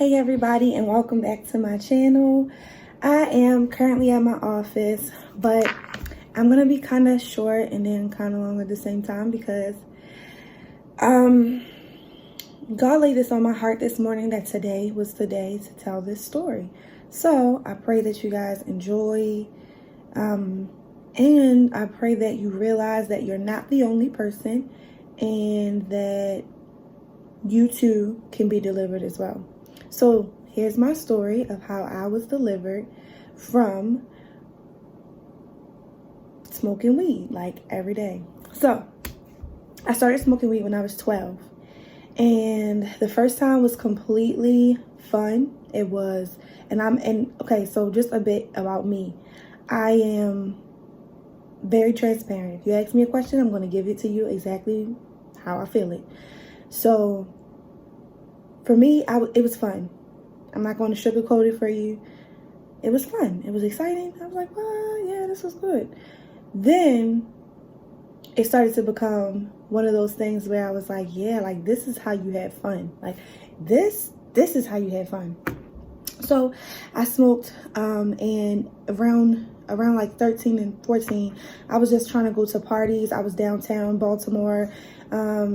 Hey everybody, and welcome back to my channel. I am currently at my office, but I'm gonna be kind of short and then kind of long at the same time because God laid this on my heart this morning that today was the day to tell this story. So I pray that you guys enjoy, and I pray that you realize that you're not the only person and that you too can be delivered as well. So here's my story of how I was delivered from smoking weed like every day. So I started smoking weed when I was 12, and the first time was completely fun. It was, okay, so just a bit about me. I am very transparent. If you ask me a question, I'm going to give it to you exactly how I feel it. So for me, it was fun. I'm not going to sugarcoat it for you. It was fun. It was exciting. I was like, well, yeah, this was good. Then it started to become one of those things where I was like, yeah, like this is how you have fun. Like this is how you have fun. So I smoked, and around like 13 and 14, I was just trying to go to parties. I was downtown Baltimore,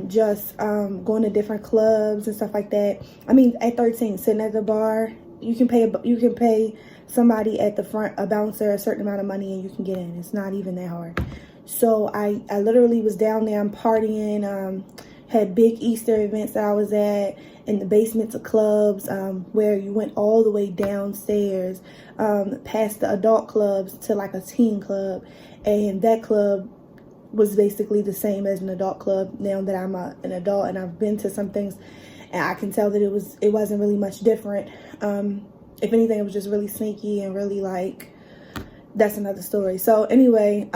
just going to different clubs and stuff like that. I mean, at 13, sitting at the bar, you can pay somebody at the front, a bouncer, a certain amount of money, and you can get in. It's not even that hard. So I literally was down there, I'm partying, had big Easter events that I was at in the basements of clubs, where you went all the way downstairs, past the adult clubs to like a teen club. And that club was basically the same as an adult club now that I'm an adult and I've been to some things, and I can tell that it wasn't really much different. If anything, it was just really sneaky and really like, that's another story. So anyway,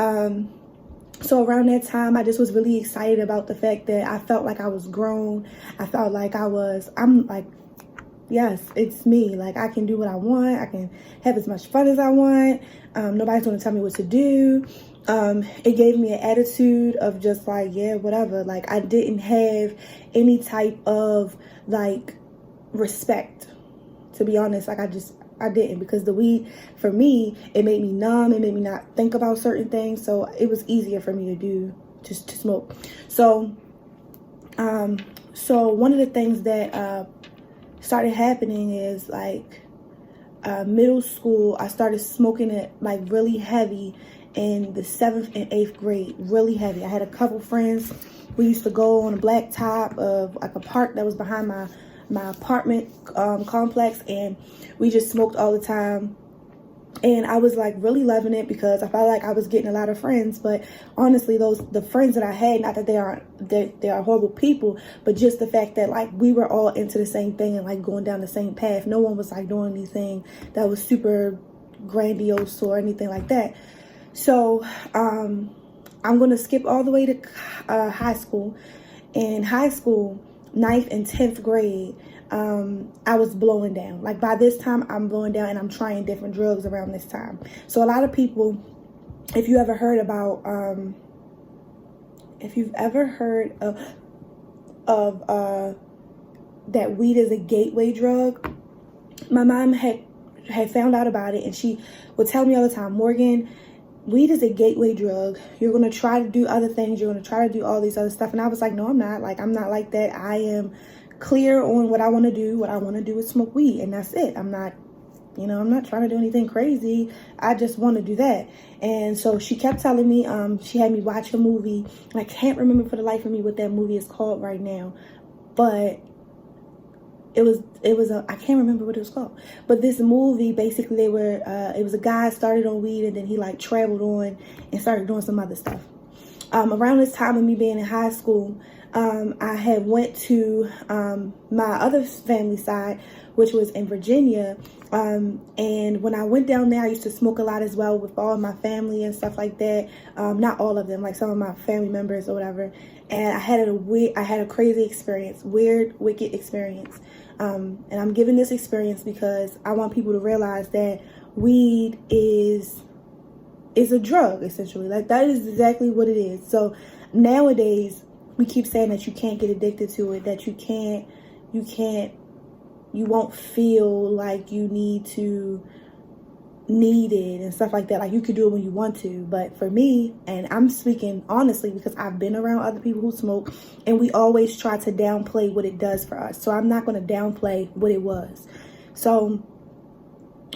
so around that time, I just was really excited about the fact that I felt like I was grown. I felt like I'm like, yes, it's me. Like I can do what I want. I can have as much fun as I want. Nobody's going to tell me what to do. It gave me an attitude of just like, yeah, whatever. Like I didn't have any type of like respect, to be honest. Like I didn't, because the weed, for me, it made me numb. It made me not think about certain things. So it was easier for me to do, just to smoke. So, so one of the things that started happening is like middle school, I started smoking it like really heavy in the 7th and 8th grade, really heavy. I had a couple friends. We used to go on a black top of like a park that was behind my apartment complex, and we just smoked all the time. And I was like really loving it because I felt like I was getting a lot of friends. But honestly, the friends that I had, not that they are horrible people, but just the fact that like we were all into the same thing and like going down the same path. No one was like doing anything that was super grandiose or anything like that. So I'm going to skip all the way to high school. In high school, 9th and 10th grade, I was blowing down. Like by this time, I'm blowing down and I'm trying different drugs around this time. So a lot of people, if you've ever heard of that weed is a gateway drug, my mom had found out about it, and she would tell me all the time, Morgan, weed is a gateway drug. You're going to try to do other things. You're going to try to do all these other stuff. And I was like, no, I'm not. Like, I'm not like that. I am clear on what I want to do. What I want to do is smoke weed, and that's it. I'm not trying to do anything crazy. I just want to do that. And so she kept telling me, she had me watch a movie, and I can't remember for the life of me what that movie is called right now, but I can't remember what it was called. But this movie, basically, it was a guy started on weed, and then he like traveled on and started doing some other stuff. Around this time of me being in high school, I had went to my other family side, which was in Virginia. And when I went down there, I used to smoke a lot as well with all of my family and stuff like that. Not all of them, like some of my family members or whatever. And I had a crazy experience, weird, wicked experience. And I'm giving this experience because I want people to realize that weed is a drug, essentially. Like that is exactly what it is. So nowadays we keep saying that you can't get addicted to it, that you can't you won't feel like you need it and stuff like that. Like, you could do it when you want to. But for me, and I'm speaking honestly because I've been around other people who smoke, and we always try to downplay what it does for us. So I'm not going to downplay what it was. So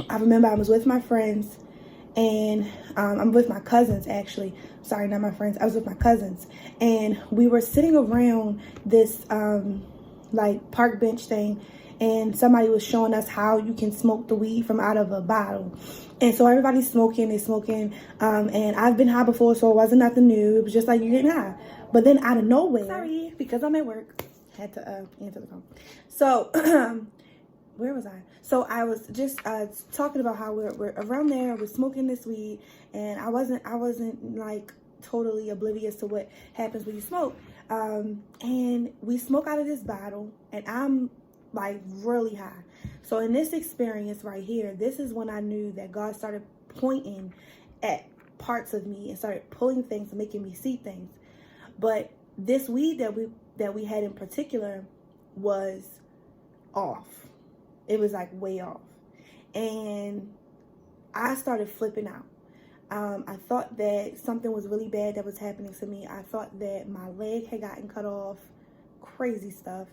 I remember I was with my friends, and I'm with my cousins, actually. Sorry, not my friends. I was with my cousins, and we were sitting around this like park bench thing, and somebody was showing us how you can smoke the weed from out of a bottle. And so everybody's smoking, and I've been high before, so it wasn't nothing new. It was just like you getting high. But then out of nowhere, sorry, because I'm at work, had to answer the phone. So where was I? So I was just talking about how we're around there, we're smoking this weed, and I wasn't like totally oblivious to what happens when you smoke. And we smoke out of this bottle, and I'm like really high. So in this experience right here, this is when I knew that God started pointing at parts of me and started pulling things and making me see things. But this weed that we had in particular was off. It was like way off. And I started flipping out. I thought that something was really bad that was happening to me. I thought that my leg had gotten cut off. Crazy stuff.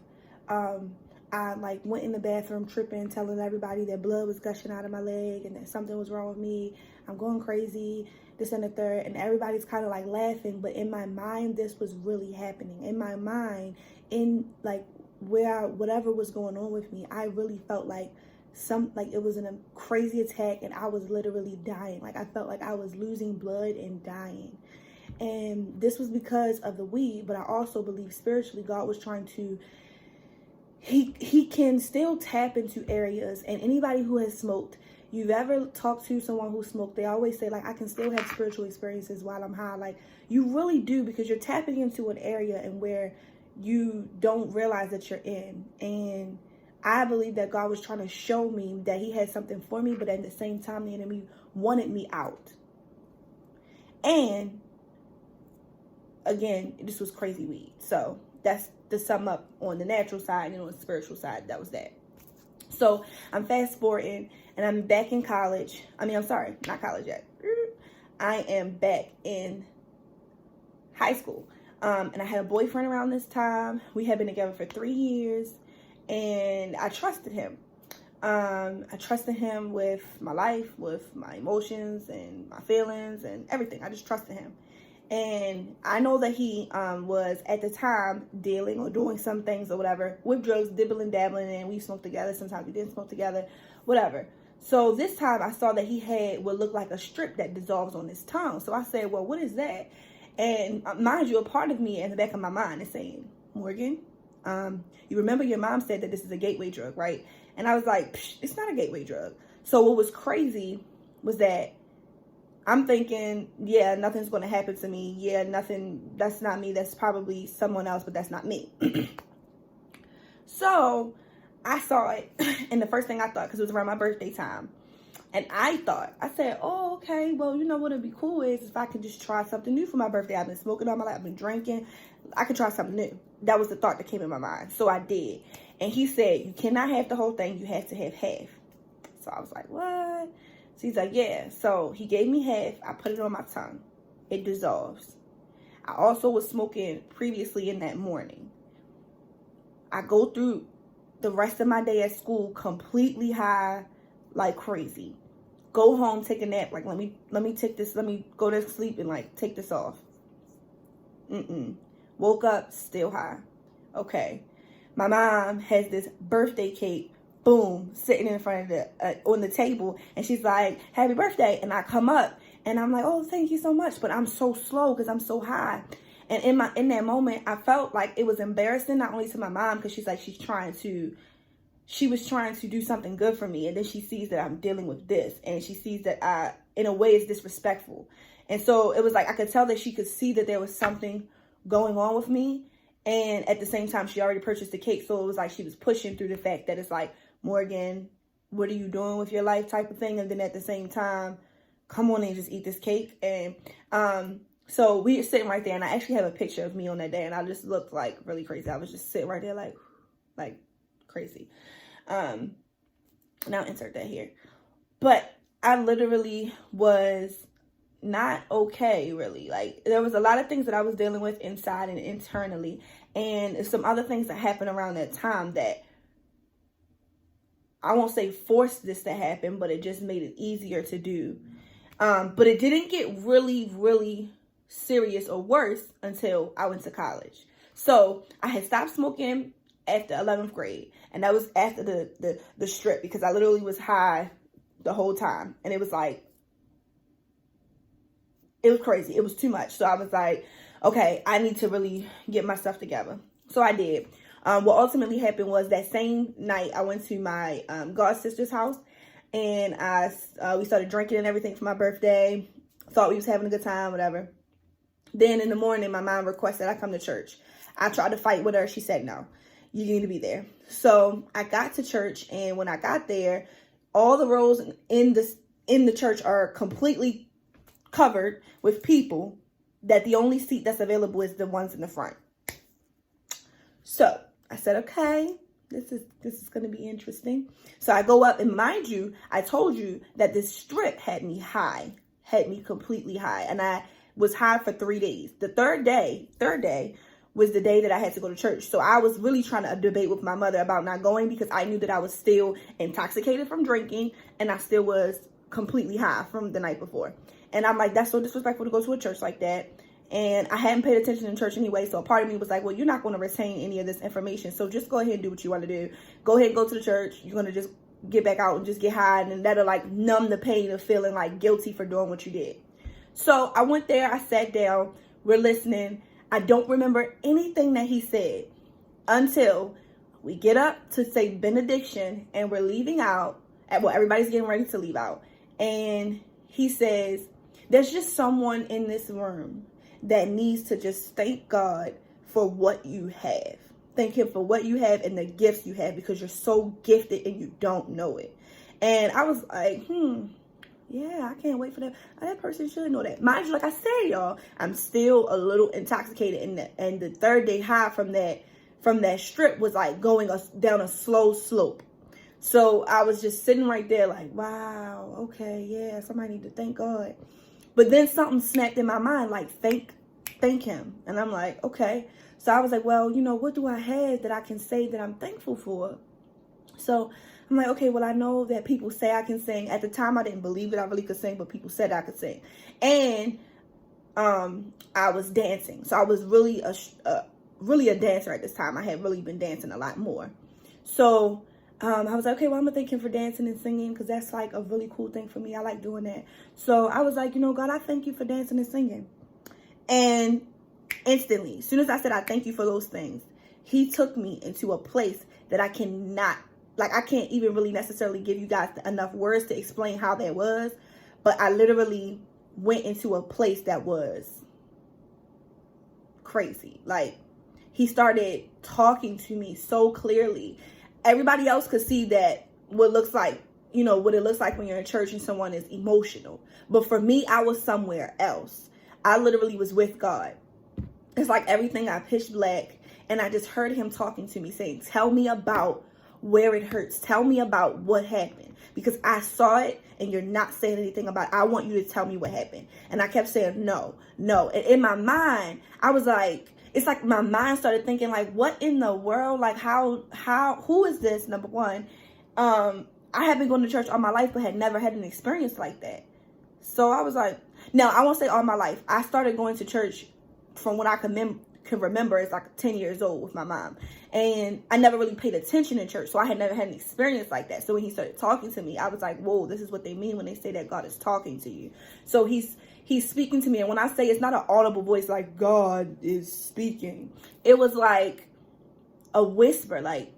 I like went in the bathroom tripping, telling everybody that blood was gushing out of my leg and that something was wrong with me. I'm going crazy, this and the third. And everybody's kind of like laughing. But in my mind, this was really happening. In my mind, in like whatever was going on with me, I really felt like it was a crazy attack, and I was literally dying. Like, I felt like I was losing blood and dying. And this was because of the weed, but I also believe spiritually God was trying to, he can still tap into areas. And anybody who has smoked, you've ever talked to someone who smoked, they always say, like, I can still have spiritual experiences while I'm high. Like, you really do, because you're tapping into an area and where you don't realize that you're in. And I believe that God was trying to show me that he had something for me, but at the same time, the enemy wanted me out. And again, this was crazy weed. So that's to sum up on the natural side, and on the spiritual side, that was that. So I'm fast forwarding, and I'm back in college. I'm sorry, not college yet. I am back in high school. And I had a boyfriend around this time. We had been together for 3 years, and I trusted him. I trusted him with my life, with my emotions and my feelings and everything. I just trusted him. And I know that he was at the time dealing or doing some things or whatever with drugs, dibbling, dabbling, and we smoked together. Sometimes we didn't smoke together, whatever. So this time I saw that he had what looked like a strip that dissolves on his tongue. So I said, well, what is that? And mind you, a part of me in the back of my mind is saying, Morgan, you remember your mom said that this is a gateway drug, right? And I was like, it's not a gateway drug. So what was crazy was that I'm thinking, yeah, nothing's going to happen to me. Yeah, nothing, that's not me. That's probably someone else, but that's not me. So I saw it, and the first thing I thought, because it was around my birthday time, and I said, oh, okay, well, you know what would be cool is if I could just try something new for my birthday. I've been smoking all my life, I've been drinking. I could try something new. That was the thought that came in my mind. So I did. And he said, you cannot have the whole thing. You have to have half. So I was like, what? So he's like, yeah. So he gave me half. I put it on my tongue. It dissolves. I also was smoking previously in that morning. I go through the rest of my day at school completely high, like crazy. Go home, take a nap. Like, let me take this. Let me go to sleep and like take this off. Woke up still high. Okay. My mom has this birthday cake, boom, sitting in front of the on the table, and she's like, happy birthday. And I come up and I'm like, oh, thank you so much. But I'm so slow because I'm so high. And in that moment, I felt like it was embarrassing, not only to my mom, because she's like, she was trying to do something good for me. And then she sees that I'm dealing with this, and she sees that in a way, it's disrespectful. And so it was like, I could tell that she could see that there was something going on with me. And at the same time, she already purchased the cake. So it was like she was pushing through the fact that it's like, Morgan, what are you doing with your life type of thing? And then at the same time, come on and just eat this cake. And so we were sitting right there, and I actually have a picture of me on that day, and I just looked like really crazy. I was just sitting right there like crazy. Now insert that here. But I literally was not okay, really. Like, there was a lot of things that I was dealing with inside and internally, and some other things that happened around that time that I won't say forced this to happen, but it just made it easier to do. But it didn't get really, really serious or worse until I went to college. So I had stopped smoking after 11th grade, and that was after the strip, because I literally was high the whole time, and it was like, it was crazy. It was too much. So I was like, okay, I need to really get my stuff together. So I did. What ultimately happened was that same night I went to my god sister's house, and we started drinking and everything for my birthday. Thought we was having a good time, whatever. Then in the morning, my mom requested I come to church. I tried to fight with her. She said, no, you need to be there. So I got to church, and when I got there, all the rows in the church are completely covered with people, that the only seat that's available is the ones in the front. So I said, okay, this is going to be interesting. So I go up, and mind you, I told you that this strip had me high, had me completely high. And I was high for 3 days. The third day was the day that I had to go to church. So I was really trying to debate with my mother about not going, because I knew that I was still intoxicated from drinking, and I still was completely high from the night before. And I'm like, that's so disrespectful to go to a church like that. And I hadn't paid attention in church anyway. So a part of me was like, well, you're not going to retain any of this information. So just go ahead and do what you want to do. Go ahead and go to the church. You're going to just get back out and just get high. And that'll like numb the pain of feeling like guilty for doing what you did. So I went there. I sat down. We're listening. I don't remember anything that he said until we get up to say benediction, and we're leaving out. Well, everybody's getting ready to leave out. And he says, there's just someone in this room that needs to just thank God for what you have. Thank him for what you have and the gifts you have, because you're so gifted and you don't know it. And I was like, yeah, I can't wait for that. That person should know that. Mind you, like I said, y'all, I'm still a little intoxicated, and the third day high from that strip was like going down a slow slope. So I was just sitting right there like, wow, okay, yeah, somebody need to thank God. But then something snapped in my mind, like, thank him. And I'm like, okay. So I was like, well, what do I have that I can say that I'm thankful for? So I'm like, okay, well, I know that people say I can sing. At the time, I didn't believe that I really could sing, but people said I could sing. And I was dancing. So I was really a dancer at this time. I had really been dancing a lot more. So I was like, okay, well, I'm going to thank him for dancing and singing, because that's like a really cool thing for me. I like doing that. So I was like, God, I thank you for dancing and singing. And instantly, as soon as I said, I thank you for those things, he took me into a place that I cannot, like, I can't even really necessarily give you guys enough words to explain how that was. But I literally went into a place that was crazy. Like, he started talking to me so clearly. Everybody else could see that what it looks like when you're in church and someone is emotional. But for me, I was somewhere else. I literally was with God. It's like everything got pitch black, and I just heard him talking to me, saying, tell me about where it hurts. Tell me about what happened, because I saw it and you're not saying anything about it. I want you to tell me what happened. And I kept saying, no. And in my mind, I was like, it's like my mind started thinking, like, what in the world? Like, who is this? Number one, I had been going to church all my life, but had never had an experience like that. So I was like, now I won't say all my life. I started going to church from when I can remember. It's like 10 years old with my mom. And I never really paid attention in church. So I had never had an experience like that. So when he started talking to me, I was like, whoa, this is what they mean when they say that God is talking to you. So he's speaking to me. And when I say it's not an audible voice, like God is speaking, it was like a whisper, like,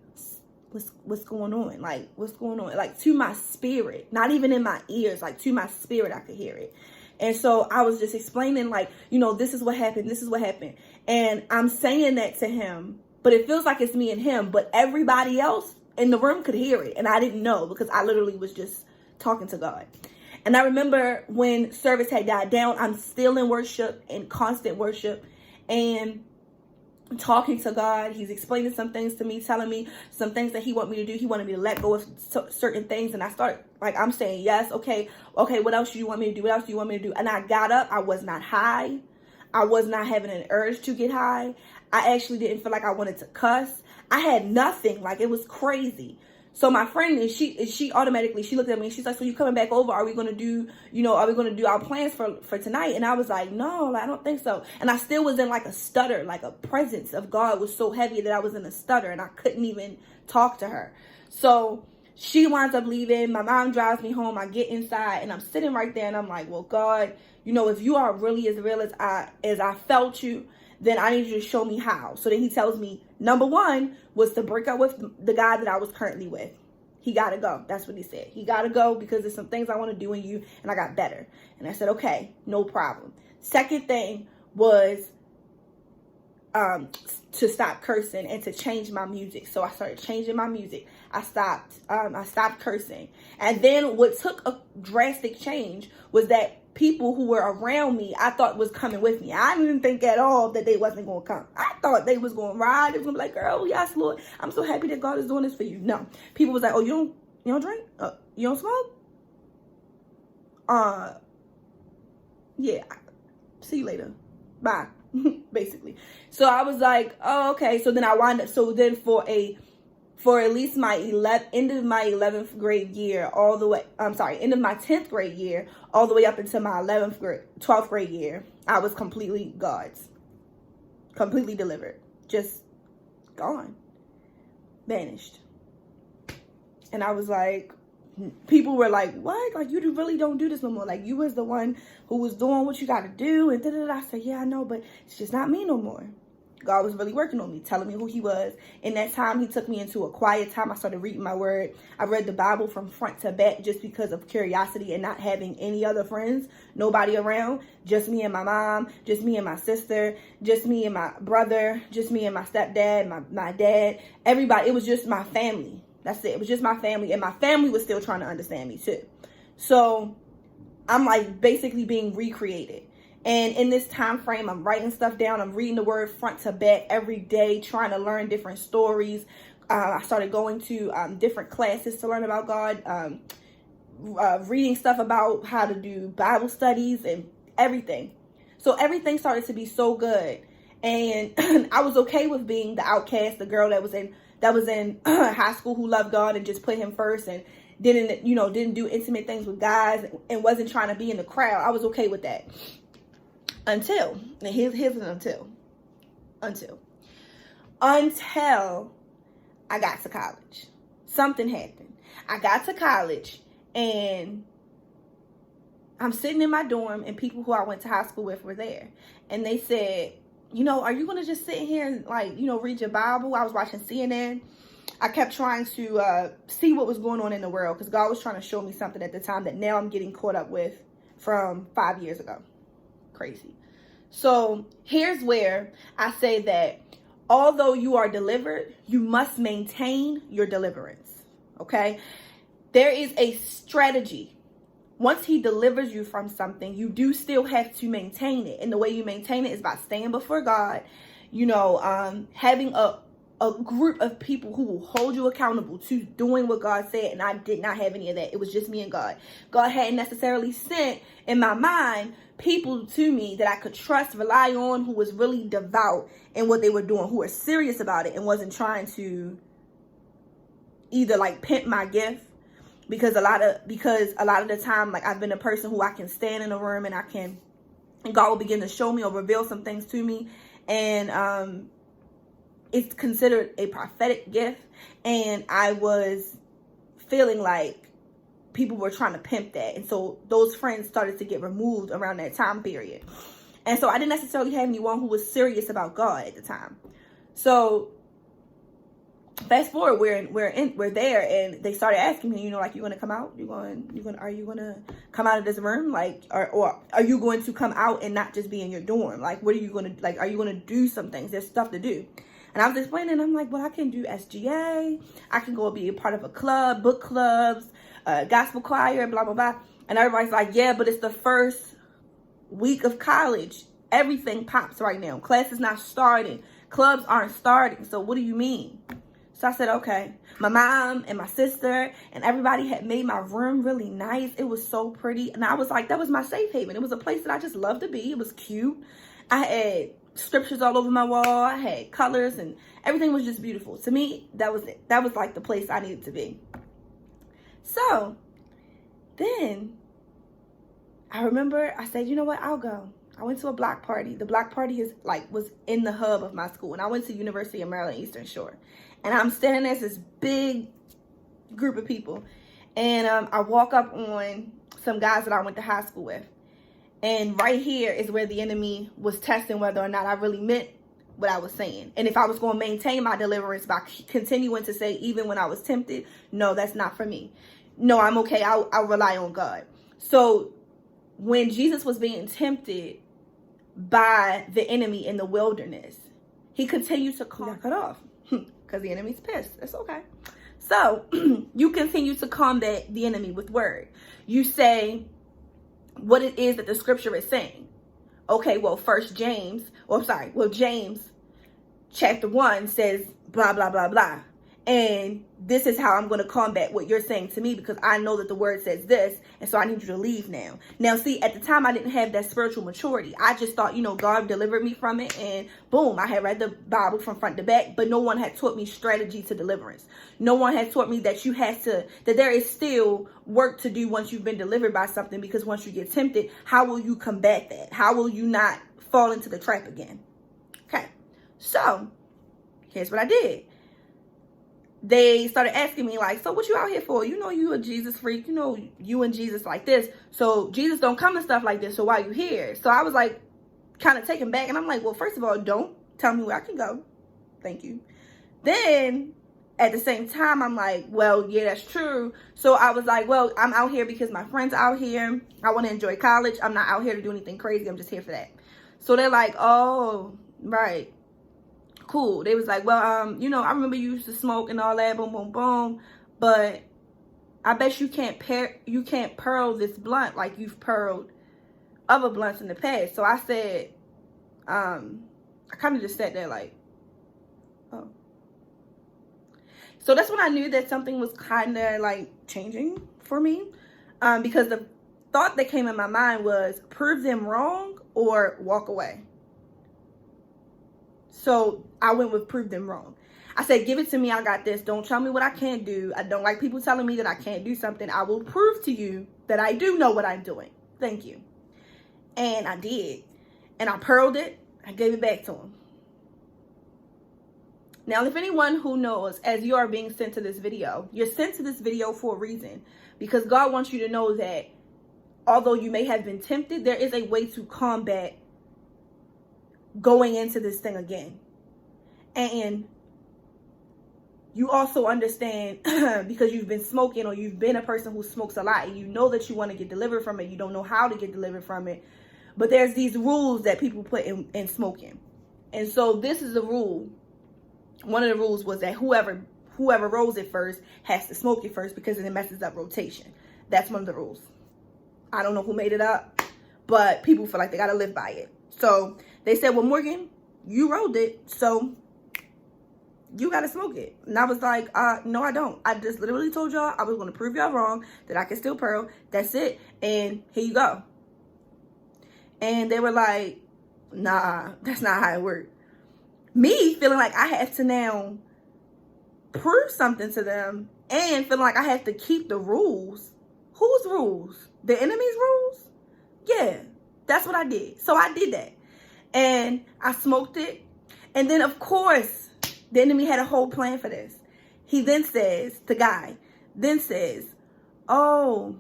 what's going on? Like, what's going on? Like, to my spirit, not even in my ears, like to my spirit, I could hear it. And so I was just explaining, like, this is what happened. This is what happened. And I'm saying that to him, but it feels like it's me and him, but everybody else in the room could hear it. And I didn't know, because I literally was just talking to God. And I remember when service had died down, I'm still in worship, in constant worship. And talking to God. He's explaining some things to me, telling me some things that he wanted me to do. He wanted me to let go of certain things. And I started, like, I'm saying, yes, okay, what else do you want me to do? What else do you want me to do? And I got up. I was not high. I was not having an urge to get high. I actually didn't feel like I wanted to cuss. I had nothing. Like, it was crazy. So my friend, and she automatically, she looked at me and she's like, so you coming back over? Are we going to do, are we going to do our plans for tonight? And I was like, no, I don't think so. And I still was in like a stutter, like a presence of God was so heavy that I was in a stutter and I couldn't even talk to her. So she winds up leaving. My mom drives me home. I get inside and I'm sitting right there and I'm like, well, God, if you are really as real as I felt you, then I need you to show me how. So then he tells me, number one was to break up with the guy that I was currently with. He got to go. That's what he said. He got to go because there's some things I want to do in you, and I got better. And I said, okay, no problem. Second thing was to stop cursing and to change my music. So I started changing my music. I stopped cursing. And then what took a drastic change was that people who were around me, I thought was coming with me. I didn't think at all that they wasn't going to come. I thought they was going to ride. They was going to be like, girl, yes, Lord, I'm so happy that God is doing this for you. No. People was like, oh, you don't drink? You don't smoke? Yeah. See you later. Bye. Basically. So I was like, oh, okay. So then I wind up, for at least end of my 11th grade year, end of my 10th grade year, all the way up until my 12th grade year, I was completely God's. Completely delivered. Just gone. Vanished. And I was like, people were like, what? Like, you really don't do this no more. Like, you was the one who was doing what you got to do. And da-da-da. I said, yeah, I know, but it's just not me no more. God was really working on me, telling me who he was. In that time, he took me into a quiet time. I started reading my word. I read the Bible from front to back just because of curiosity and not having any other friends, nobody around, just me and my mom, just me and my sister, just me and my brother, just me and my stepdad, my dad, everybody. It was just my family. That's it. It was just my family. And my family was still trying to understand me too. So I'm like basically being recreated. And in this time frame, I'm writing stuff down. I'm reading the word front to back every day, trying to learn different stories. I started going to different classes to learn about God, reading stuff about how to do Bible studies and everything. So everything started to be so good. And I was okay with being the outcast, the girl that was in high school who loved God and just put him first and didn't do intimate things with guys and wasn't trying to be in the crowd. I was okay with that. Until I got to college. Something happened. I got to college and I'm sitting in my dorm and people who I went to high school with were there. And they said, are you going to just sit here and read your Bible? I was watching CNN. I kept trying to see what was going on in the world because God was trying to show me something at the time that now I'm getting caught up with from 5 years ago. Crazy. So here's where I say that although you are delivered, you must maintain your deliverance. Okay? There is a strategy. Once he delivers you from something, you do still have to maintain it. And the way you maintain it is by staying before God, having a group of people who will hold you accountable to doing what God said. And I did not have any of that. It was just me and God. God hadn't necessarily sent in my mind people to me that I could trust, rely on, who was really devout in what they were doing, who were serious about it and wasn't trying to either like pimp my gift. Because a lot of the time, like I've been a person who I can stand in a room and God will begin to show me or reveal some things to me. And, it's considered a prophetic gift. And I was feeling like people were trying to pimp that. And so those friends started to get removed around that time period. And so I didn't necessarily have anyone who was serious about God at the time. So fast forward, we're there and they started asking me, you going to come out? Are you going to come out of this room? Like, or are you going to come out and not just be in your dorm? Like, what are you going to, are you going to do some things? There's stuff to do. And I was explaining, I'm like, well, I can do SGA. I can go be a part of a club, book clubs, gospel choir, blah, blah, blah. And everybody's like, yeah, but it's the first week of college. Everything pops right now. Class is not starting. clubs aren't starting. So what do you mean? So I said, okay. My mom and my sister and everybody had made my room really nice. It was so pretty. And I was like, that was my safe haven. It was a place that I just loved to be. It was cute. I had scriptures all over my wall. I had colors and everything was just beautiful. To me, that was it. That was like the place I needed to be. So then I remember I said, you know what? I'll go. I went to a block party. The block party was in the hub of my school. And I went to University of Maryland Eastern Shore. And I'm standing there, this big group of people. And I walk up on some guys that I went to high school with. And right here is where the enemy was testing whether or not I really meant what I was saying. And if I was going to maintain my deliverance by continuing to say, even when I was tempted, no, that's not for me. No, I'm okay. I'll rely on God. So when Jesus was being tempted by the enemy in the wilderness, he continued to call cut off. Because the enemy's pissed. It's okay. So you continue to combat the enemy with word. You say what it is that the scripture is saying. Okay, well, James chapter 1 says blah, blah, blah, blah. And this is how I'm going to combat what you're saying to me, because I know that the word says this. And so I need you to leave now. Now, see, at the time, I didn't have that spiritual maturity. I just thought, God delivered me from it. And boom, I had read the Bible from front to back. But no one had taught me strategy to deliverance. No one had taught me that that there is still work to do once you've been delivered by something. Because once you get tempted, how will you combat that? How will you not fall into the trap again? Okay, so here's what I did. They started asking me like, so what you out here for? You a Jesus freak. You and Jesus like this. So Jesus don't come to stuff like this. So why you here? So I was like kind of taken back. And I'm like, well, first of all, don't tell me where I can go. Thank you. Then at the same time, I'm like, well, yeah, that's true. So I was like, well, I'm out here because my friends are out here. I want to enjoy college. I'm not out here to do anything crazy. I'm just here for that. So they're like, oh, right. Cool. They was like, well, I remember you used to smoke and all that, boom, boom, boom. But I bet you can't pearl this blunt like you've pearled other blunts in the past. So I said, I kind of just sat there like, oh. So that's when I knew that something was kind of like changing for me. Because the thought that came in my mind was prove them wrong or walk away. So I went with prove them wrong. I said, give it to me. I got this. Don't tell me what I can't do. I don't like people telling me that I can't do something. I will prove to you that I do know what I'm doing. Thank you. And I did. And I pearled it. I gave it back to him. Now, if anyone who knows, as you are being sent to this video, you're sent to this video for a reason. Because God wants you to know that although you may have been tempted, there is a way to combat going into this thing again. And you also understand because you've been smoking or you've been a person who smokes a lot and you know that you want to get delivered from it. You don't know how to get delivered from it. But there's these rules that people put in smoking. And so this is a rule. One of the rules was that whoever rolls it first has to smoke it first because then it messes up rotation. That's one of the rules. I don't know who made it up, but people feel like they got to live by it. So they said, well, Morgan, you rolled it, so you got to smoke it. And I was like, no, I don't. I just literally told y'all I was going to prove y'all wrong, that I can still pearl. That's it. And here you go. And they were like, nah, that's not how it works. Me feeling like I have to now prove something to them and feeling like I have to keep the rules. Whose rules? The enemy's rules? Yeah, that's what I did. So I did that. And I smoked it. And then, of course, the enemy had a whole plan for this. He then says, the guy, oh,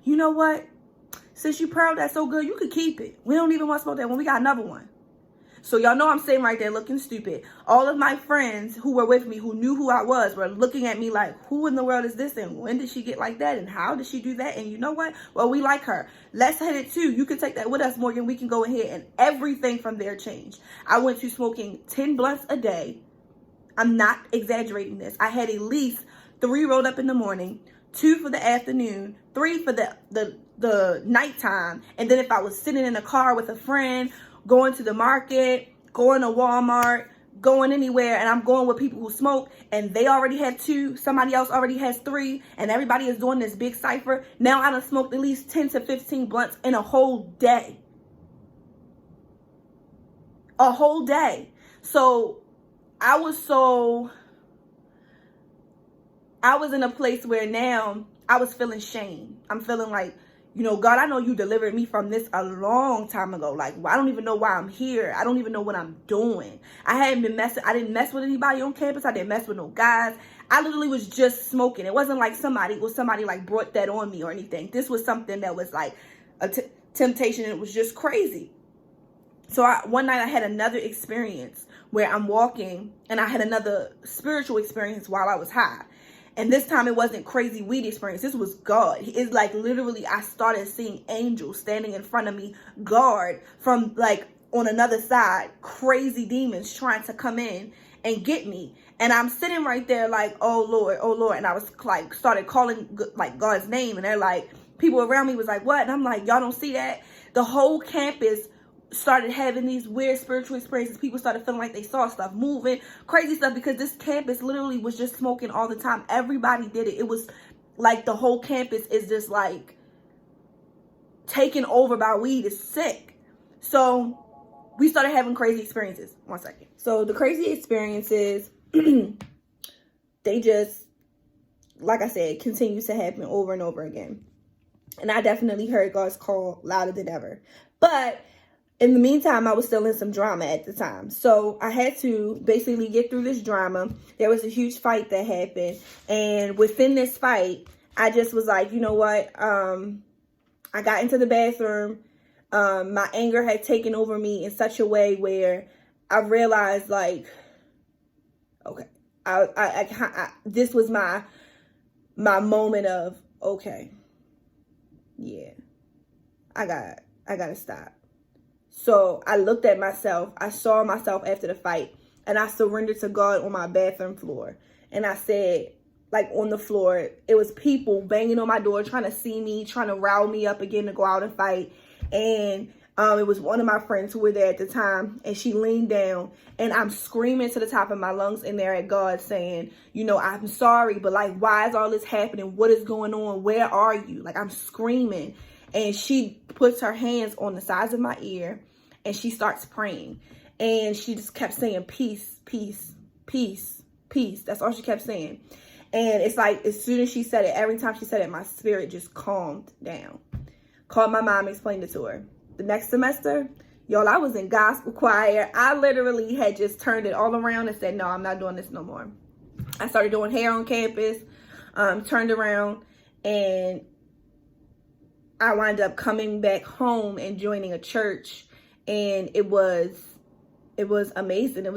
you know what? Since you pearled that so good, you could keep it. We don't even want to smoke that one. We got another one. So y'all know I'm sitting right there looking stupid. All of my friends who were with me, who knew who I was, were looking at me like, who in the world is this? And when did she get like that? And how did she do that? And you know what? Well, we like her. Let's hit it too. You can take that with us, Morgan. We can go ahead. And everything from there changed. I went to smoking 10 blunts a day. I'm not exaggerating this. I had at least 3 rolled up in the morning, 2 for the afternoon, 3 for the nighttime. And then if I was sitting in a car with a friend, going to the market, going to Walmart, going anywhere and I'm going with people who smoke and they already had 2, somebody else already has 3, and everybody is doing this big cipher. Now I done smoked at least 10 to 15 blunts in a whole day. A whole day. So I was in a place where now I was feeling shame. I'm feeling like, you know, God, I know you delivered me from this a long time ago. Like, I don't even know why I'm here. I don't even know what I'm doing. I didn't mess with anybody on campus. I didn't mess with no guys. I literally was just smoking. It wasn't like somebody like brought that on me or anything. This was something that was like a temptation, and it was just crazy. So one night I had another experience where I'm walking, and I had another spiritual experience while I was high. And this time it wasn't crazy weed experience. This was God. It's like literally I started seeing angels standing in front of me, guard from like on another side, crazy demons trying to come in and get me. And I'm sitting right there like, oh Lord. And I was like, started calling like God's name. And they're like, people around me was like, what? And I'm like, y'all don't see that? The whole campus started having these weird spiritual experiences. People started feeling like they saw stuff moving, crazy stuff, because this campus literally was just smoking all the time. Everybody did it. It was like the whole campus is just like taken over by weed. It's sick. So we started having crazy experiences. One second. So the crazy experiences, they just, like I said, continue to happen over and over again. And I definitely heard God's call louder than ever. But in the meantime, I was still in some drama at the time. So I had to basically get through this drama. There was a huge fight that happened. And within this fight, I just was like, you know what? I got into the bathroom. My anger had taken over me in such a way where I realized like, okay, this was my moment of, okay, yeah, I gotta stop. So I looked at myself. I saw myself after the fight, and I surrendered to God on my bathroom floor. And I said, like on the floor, it was people banging on my door, trying to see me, trying to rile me up again to go out and fight. And it was one of my friends who were there at the time, and she leaned down, and I'm screaming to the top of my lungs in there at God saying, you know, I'm sorry, but like, why is all this happening? What is going on? Where are you? Like, I'm screaming. And she puts her hands on the sides of my ear, and she starts praying. And she just kept saying, peace, peace, peace, peace. That's all she kept saying. And it's like, as soon as she said it, every time she said it, my spirit just calmed down. Called my mom, explained it to her. The next semester, y'all, I was in gospel choir. I literally had just turned it all around and said, no, I'm not doing this no more. I started doing hair on campus, turned around, and I wound up coming back home and joining a church, and it was amazing. It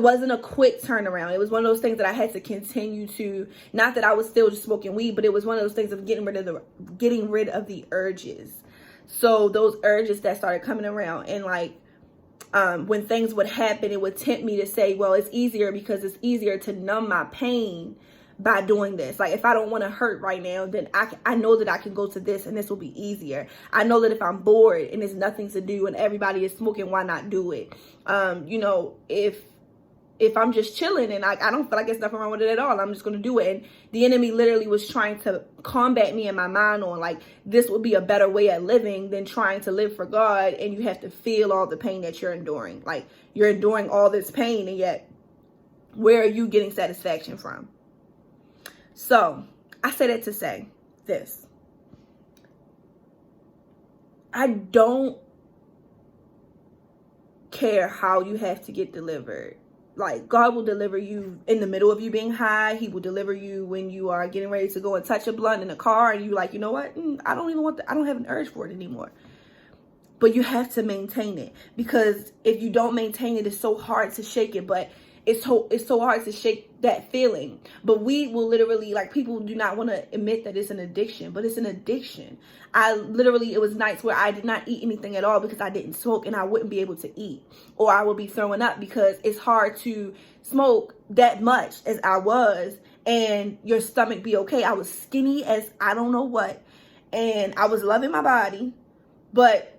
wasn't a quick turnaround. It was one of those things that I had to continue to, not that I was still just smoking weed, but it was one of those things of getting rid of the urges. So those urges that started coming around, and like when things would happen, it would tempt me to say, well, it's easier because it's easier to numb my pain by doing this. Like, if I don't want to hurt right now, then I know that I can go to this and this will be easier. I know that if I'm bored and there's nothing to do and everybody is smoking, why not do it? You know, if I'm just chilling and I don't feel like there's nothing wrong with it at all, I'm just going to do it. And the enemy literally was trying to combat me in my mind on like, this would be a better way of living than trying to live for God. And you have to feel all the pain that you're enduring. Like, you're enduring all this pain, and yet where are you getting satisfaction from? So I say that to say this. I don't care how you have to get delivered. Like, God will deliver you in the middle of you being high. He will deliver you when you are getting ready to go and touch a blunt in a car, and you like, you know what? I don't have an urge for it anymore. But you have to maintain it, because if you don't maintain it, it's so hard to shake it. But it's so hard to shake that feeling. But weed will literally, like, people do not want to admit that it's an addiction, but it's an addiction. It was nights where I did not eat anything at all because I didn't smoke, and I wouldn't be able to eat, or I would be throwing up because it's hard to smoke that much as I was and your stomach be okay. I was skinny as I don't know what, and I was loving my body, but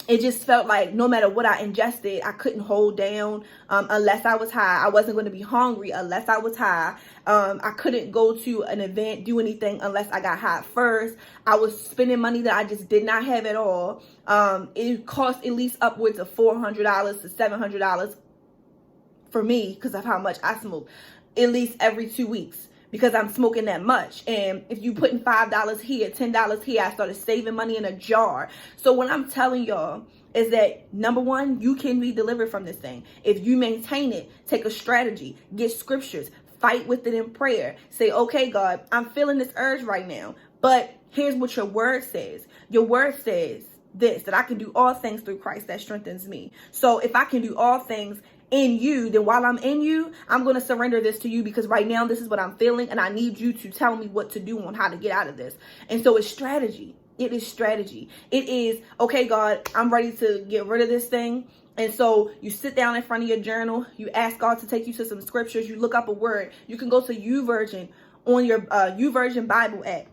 it just felt like no matter what I ingested, I couldn't hold down unless I was high. I wasn't going to be hungry unless I was high. I couldn't go to an event, do anything unless I got high first. I was spending money that I just did not have at all. It cost at least upwards of $400 to $700 for me because of how much I smoke, at least every 2 weeks, because I'm smoking that much. And if you putting $5 here, $10 here, I started saving money in a jar. So what I'm telling y'all is that, number one, you can be delivered from this thing. If you maintain it, take a strategy, get scriptures, fight with it in prayer. Say, okay, God, I'm feeling this urge right now, but here's what your word says. Your word says this, that I can do all things through Christ that strengthens me. So if I can do all things in you, then while I'm in you, I'm going to surrender this to you, because right now this is what I'm feeling, and I need you to tell me what to do on how to get out of this. And so it's strategy. It is strategy. It is, okay, God, I'm ready to get rid of this thing. And so you sit down in front of your journal, you ask God to take you to some scriptures, you look up a word. You can go to YouVersion on your YouVersion Bible app.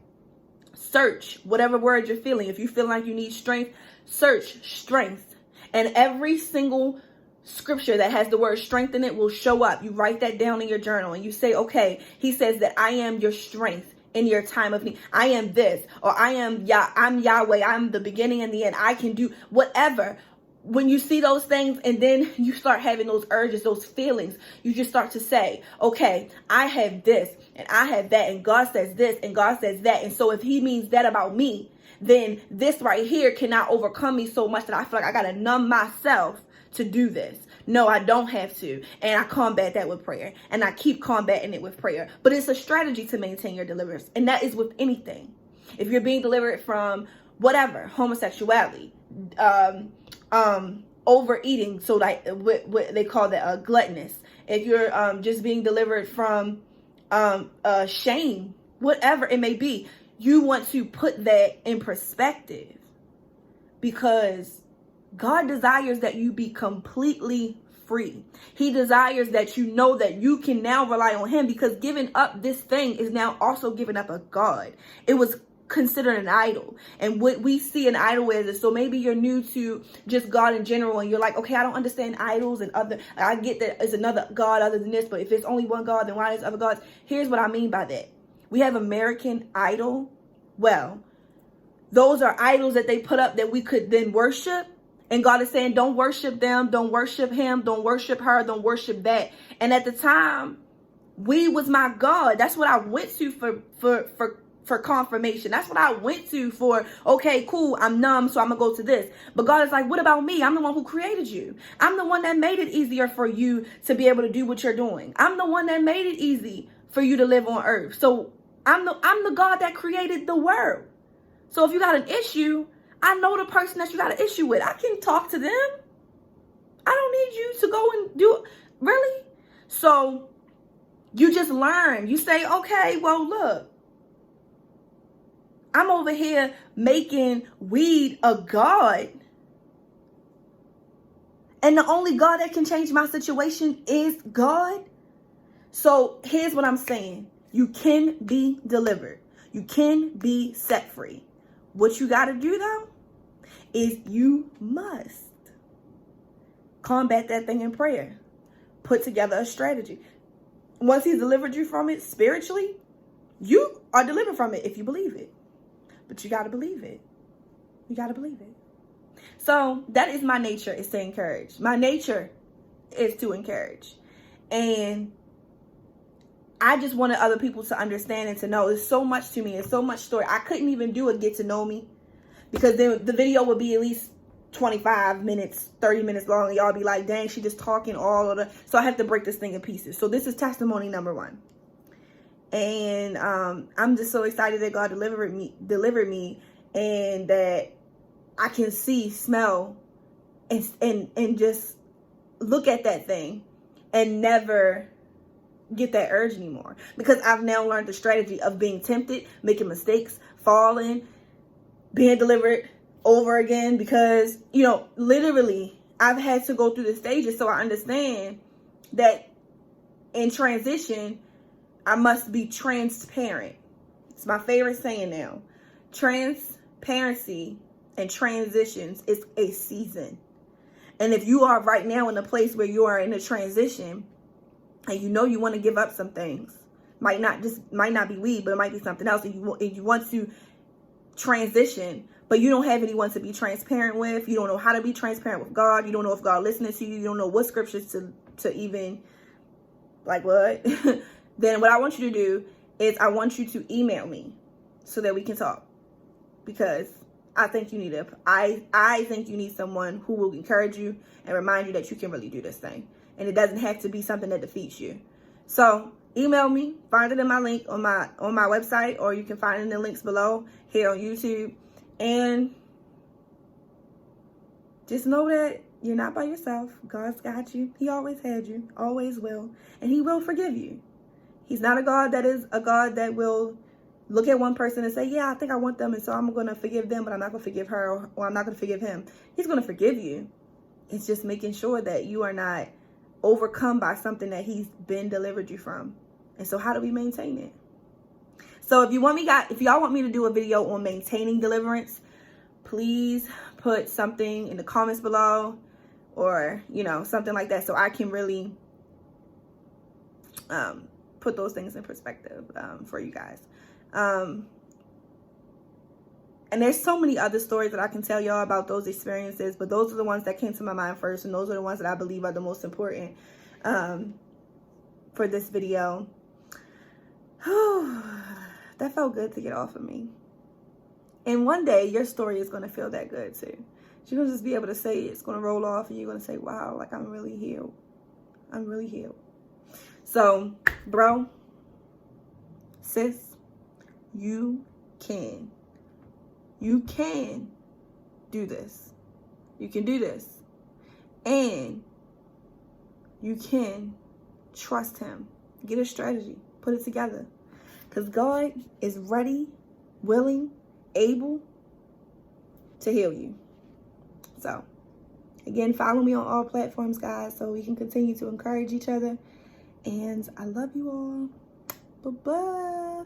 Search whatever word you're feeling. If you feel like you need strength, search strength. And every single scripture that has the word strength in it will show up. You write that down in your journal and you say, okay, he says that I am your strength in your time of need. I am this, or I'm Yahweh. I'm the beginning and the end. I can do whatever. When you see those things and then you start having those urges, those feelings, you just start to say, okay, I have this and I have that, and God says this and God says that. And so if he means that about me, then this right here cannot overcome me so much that I feel like I got to numb myself to do this. No, I don't have to. And I combat that with prayer. And I keep combating it with prayer. But it's a strategy to maintain your deliverance. And that is with anything. If you're being delivered from whatever, homosexuality, overeating, so like what they call that gluttonous. If you're just being delivered from shame, whatever it may be, you want to put that in perspective, because God desires that you be completely free. He desires that you know that you can now rely on him, because giving up this thing is now also giving up a God. It was considered an idol, and what we see an idol as. So maybe you're new to just God in general and you're like, okay, I don't understand idols and other, I get that it's another God other than this, but if it's only one God, then why is other gods? Here's what I mean by that. We have American Idol. Well, those are idols that they put up that we could then worship. And God is saying, don't worship them, don't worship him, don't worship her, don't worship that. And at the time, we was my God. That's what I went to for confirmation. That's what I went to for, okay, cool, I'm numb, so I'm gonna go to this. But God is like, what about me? I'm the one who created you. I'm the one that made it easier for you to be able to do what you're doing. I'm the one that made it easy for you to live on earth. So I'm the God that created the world. So if you got an issue, I know the person that you got an issue with. I can talk to them. I don't need you to go and do it. Really? So you just learn. You say, okay, well, look, I'm over here making weed a God. And the only God that can change my situation is God. So here's what I'm saying. You can be delivered. You can be set free. What you got to do, though, is you must combat that thing in prayer. Put together a strategy. Once he's delivered you from it spiritually, you are delivered from it if you believe it. But you got to believe it. You got to believe it. So that is my nature, is to encourage. My nature is to encourage. And I just wanted other people to understand and to know. There's so much to me. There's so much story. I couldn't even do a get to know me, because then the video would be at least 25 minutes, 30 minutes long. And y'all be like, dang, she just talking all of the. So I have to break this thing in pieces. So this is testimony number 1. And I'm just so excited that God delivered me, and that I can see, smell, and just look at that thing and never get that urge anymore, because I've now learned the strategy of being tempted, making mistakes, falling, being delivered over again, because, you know, literally I've had to go through the stages. So I understand that in transition, I must be transparent. It's my favorite saying now. Transparency and transitions is a season. And if you are right now in a place where you are in a transition and you know you want to give up some things, might not be weed, but it might be something else, and you want to transition, but you don't have anyone to be transparent with. You don't know how to be transparent with God. You don't know if God listening to you. You don't know what scriptures to even, like, what? Then what I want you to do is I want you to email me so that we can talk, because I think you need I think you need someone who will encourage you and remind you that you can really do this thing, and it doesn't have to be something that defeats you. So email me, find it in my link on my website, or you can find it in the links below here on YouTube. And just know that you're not by yourself. God's got you. He always had you, always will, and he will forgive you. He's not a God that will look at one person and say, yeah, I think I want them, and so I'm going to forgive them, but I'm not going to forgive her, or I'm not going to forgive him. He's going to forgive you. It's just making sure that you are not overcome by something that he's been delivered you from. And so how do we maintain it? So if y'all want me to do a video on maintaining deliverance, please put something in the comments below, or, something like that, so I can really put those things in perspective for you guys. And there's so many other stories that I can tell y'all about those experiences, but those are the ones that came to my mind first, and those are the ones that I believe are the most important for this video. That felt good to get off of me. And one day your story is going to feel that good too. You're going to just be able to say it. It's going to roll off, and you're going to say, wow, like, I'm really healed. I'm really healed. So, bro, sis, you can do this. You can do this. And you can trust him. Get a strategy. Put it together. Because God is ready, willing, able to heal you. So, again, follow me on all platforms, guys, so we can continue to encourage each other. And I love you all. Bye-bye.